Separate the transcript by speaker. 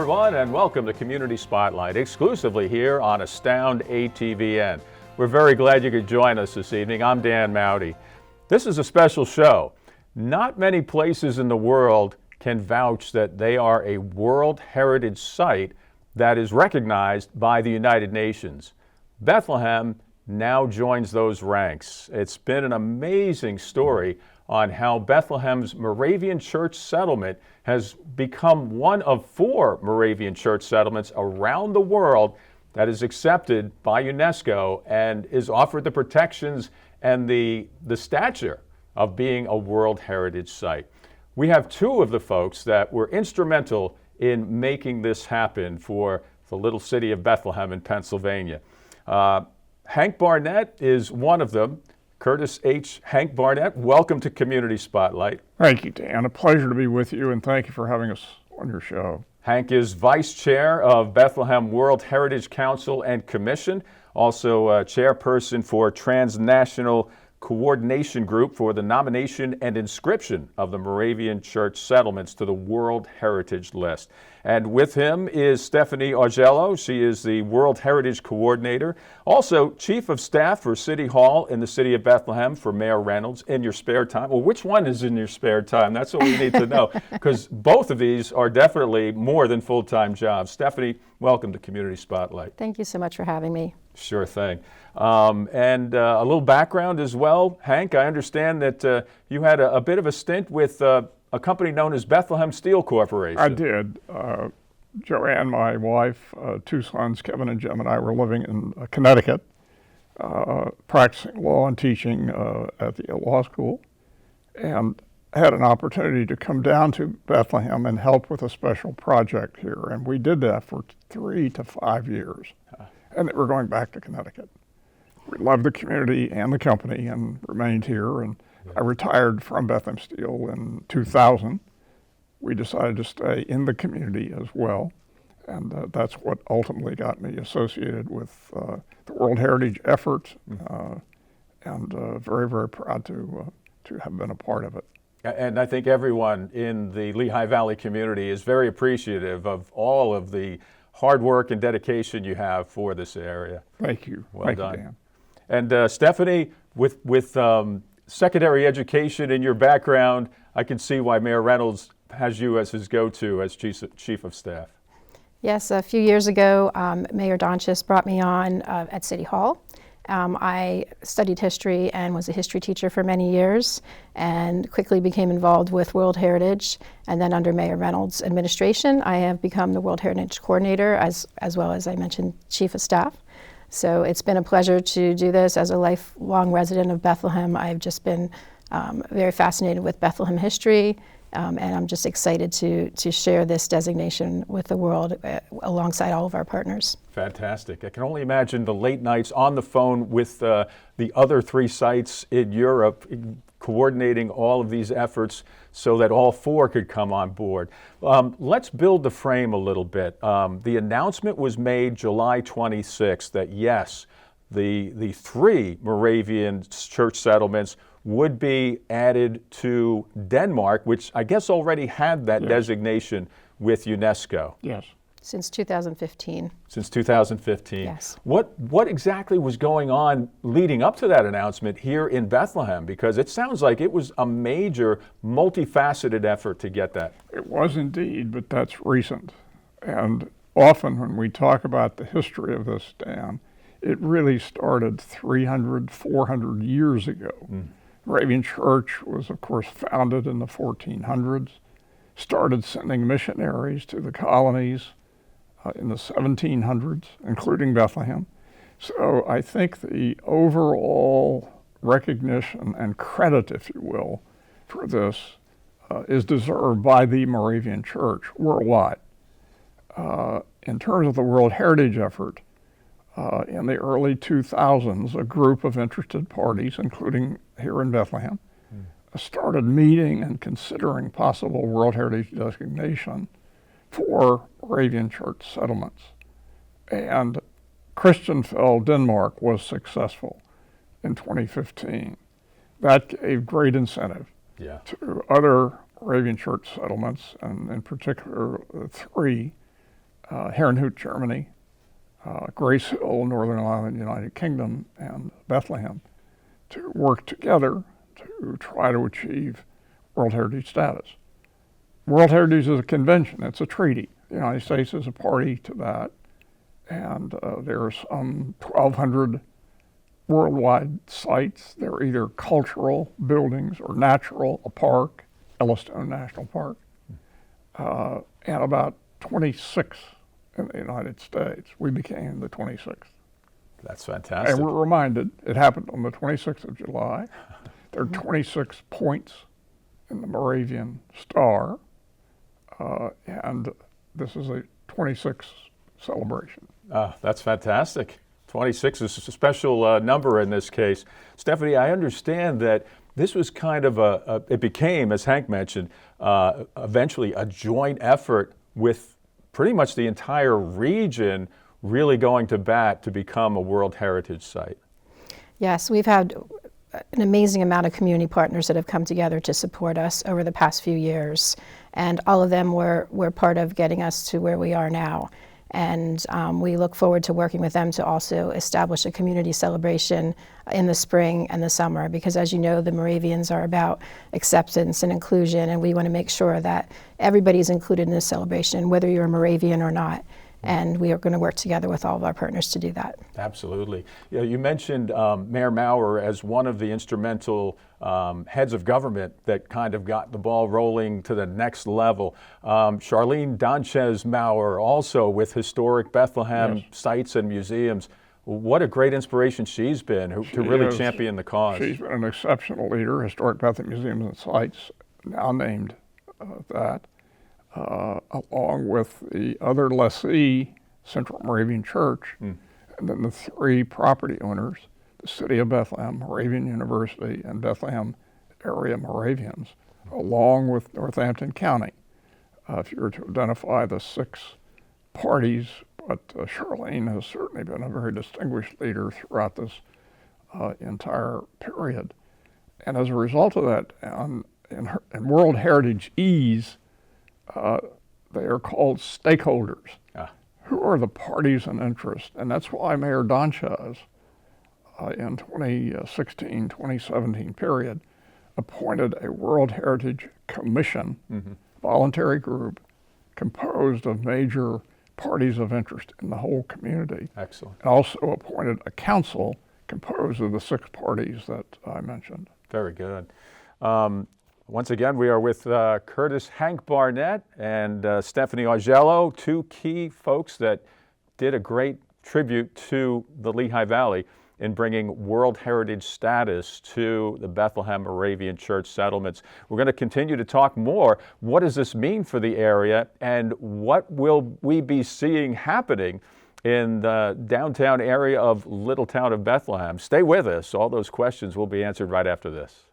Speaker 1: everyone, and welcome to Community Spotlight, exclusively here on Astound ATVN. We're very glad you could join us this evening. I'm Dan Mowdy. This is a special show. Not many places in the world can vouch that they are a World Heritage Site that is recognized by the United Nations. Bethlehem now joins those ranks. It's been an amazing story on how Bethlehem's Moravian Church Settlement has become one of 4 Moravian Church settlements around the world that is accepted by UNESCO and is offered the protections and the stature of being a World Heritage Site. We have 2 of the folks that were instrumental in making this happen for the little city of Bethlehem in Pennsylvania. Hank Barnette is one of them. Curtis H. Hank Barnette, welcome to Community Spotlight.
Speaker 2: Thank you, Dan. A pleasure to be with you, and thank you for having us on your show.
Speaker 1: Hank is Vice Chair of Bethlehem World Heritage Council and Commission, also Chairperson for Transnational Coordination Group for the nomination and inscription of the Moravian Church Settlements to the World Heritage List. And with him is Stephanie Augello. She is the World Heritage Coordinator, also Chief of Staff for City Hall in the city of Bethlehem for Mayor Reynolds in your spare time. Well, which one is in your spare time? That's what we need to know, because both of these are definitely more than full-time jobs. Stephanie, welcome to Community Spotlight.
Speaker 3: Thank you so much for having me.
Speaker 1: Sure thing. And a little background as well. Hank, I understand that you had a bit of a stint with a company known as Bethlehem Steel Corporation.
Speaker 2: I did. Joanne, my wife, 2 sons, Kevin and Jim, and I were living in Connecticut, practicing law and teaching at the law school, and had an opportunity to come down to Bethlehem and help with a special project here. And we did that for 3 to 5 years. And then we're going back to Connecticut. We loved the community and the company and remained here. And I retired from Bethlehem Steel in 2000. We decided to stay in the community as well. And that's what ultimately got me associated with the World Heritage effort. And very, very proud to have been a part of it.
Speaker 1: And I think everyone in the Lehigh Valley community is very appreciative of all of the hard work and dedication you have for this area.
Speaker 2: Thank you.
Speaker 1: Well done.
Speaker 2: You, Dan.
Speaker 1: And Stephanie, with secondary education in your background, I can see why Mayor Reynolds has you as his go-to as Chief of Staff.
Speaker 3: Yes, a few years ago, Mayor Donchis brought me on at City Hall. I studied history and was a history teacher for many years and quickly became involved with World Heritage. And then under Mayor Reynolds' administration, I have become the World Heritage Coordinator as well as I mentioned, Chief of Staff. So it's been a pleasure to do this. As a lifelong resident of Bethlehem, I've just been very fascinated with Bethlehem history. And I'm just excited to share this designation with the world alongside all of our partners.
Speaker 1: Fantastic. I can only imagine the late nights on the phone with the other 3 sites in Europe, coordinating all of these efforts so that all 4 could come on board. Let's build the frame a little bit. The announcement was made July 26th that yes, the 3 Moravian church settlements would be added to Denmark, which I guess already had that designation with UNESCO.
Speaker 2: Yes.
Speaker 3: Since 2015.
Speaker 1: Since 2015.
Speaker 3: Yes.
Speaker 1: What exactly was going on leading up to that announcement here in Bethlehem? Because it sounds like it was a major, multifaceted effort to get that.
Speaker 2: It was indeed, but that's recent. And often when we talk about the history of this, Dan, it really started 300, 400 years ago. Moravian Church was, of course, founded in the 1400s, started sending missionaries to the colonies in the 1700s, including Bethlehem. So I think the overall recognition and credit, if you will, for this is deserved by the Moravian Church worldwide. In terms of the World Heritage effort, in the early 2000s, a group of interested parties, including here in Bethlehem, started meeting and considering possible World Heritage designation for Moravian Church settlements. And Christiansfeld, Denmark was successful in 2015. That gave great incentive to other Moravian Church settlements, and in particular 3 Herrnhut, Germany, Grace Hill, Northern Ireland, United Kingdom, and Bethlehem to work together to try to achieve World Heritage status. World Heritage is a convention, it's a treaty. The United States is a party to that, and there's 1,200 worldwide sites. They're either cultural buildings or natural, a park, Yellowstone National Park, and about 26 in the United States. We became the 26th.
Speaker 1: That's fantastic.
Speaker 2: And we're reminded, it happened on the 26th of July. There are 26 points in the Moravian star, and this is a 26 celebration.
Speaker 1: That's fantastic. 26 is a special number in this case. Stephanie, I understand that this was kind of it became, as Hank mentioned, eventually a joint effort with pretty much the entire region really going to bat to become a World Heritage Site.
Speaker 3: Yes, we've had an amazing amount of community partners that have come together to support us over the past few years, and all of them were part of getting us to where we are now. And we look forward to working with them to also establish a community celebration in the spring and the summer, because as you know, the Moravians are about acceptance and inclusion, and we want to make sure that everybody's included in this celebration, whether you're a Moravian or not. And we are going to work together with all of our partners to do that.
Speaker 1: Absolutely. You mentioned Mayor Maurer as one of the instrumental heads of government that kind of got the ball rolling to the next level. Charlene Donchez Maurer also with historic Bethlehem sites and museums. What a great inspiration she's been to really champion the cause.
Speaker 2: She's been an exceptional leader. Historic Bethlehem Museums and Sites, now named that. Along with the other lessee, Central Moravian Church, and then the three property owners, the City of Bethlehem, Moravian University, and Bethlehem area Moravians, along with Northampton County. If you were to identify the 6 parties, but Charlene has certainly been a very distinguished leader throughout this entire period. And as a result of that, in World Heritage Ease, they are called stakeholders. Who are the parties and interest? And that's why Mayor Donchez, in 2016, 2017 period, appointed a World Heritage Commission, voluntary group, composed of major parties of interest in the whole community.
Speaker 1: Excellent.
Speaker 2: And also appointed a council composed of the 6 parties that I mentioned.
Speaker 1: Very good. Once again, we are with Curtis Hank Barnette and Stephanie Augello, 2 key folks that did a great tribute to the Lehigh Valley in bringing World Heritage status to the Bethlehem Moravian Church Settlements. We're going to continue to talk more. What does this mean for the area, and what will we be seeing happening in the downtown area of Little Town of Bethlehem? Stay with us. All those questions will be answered right after this.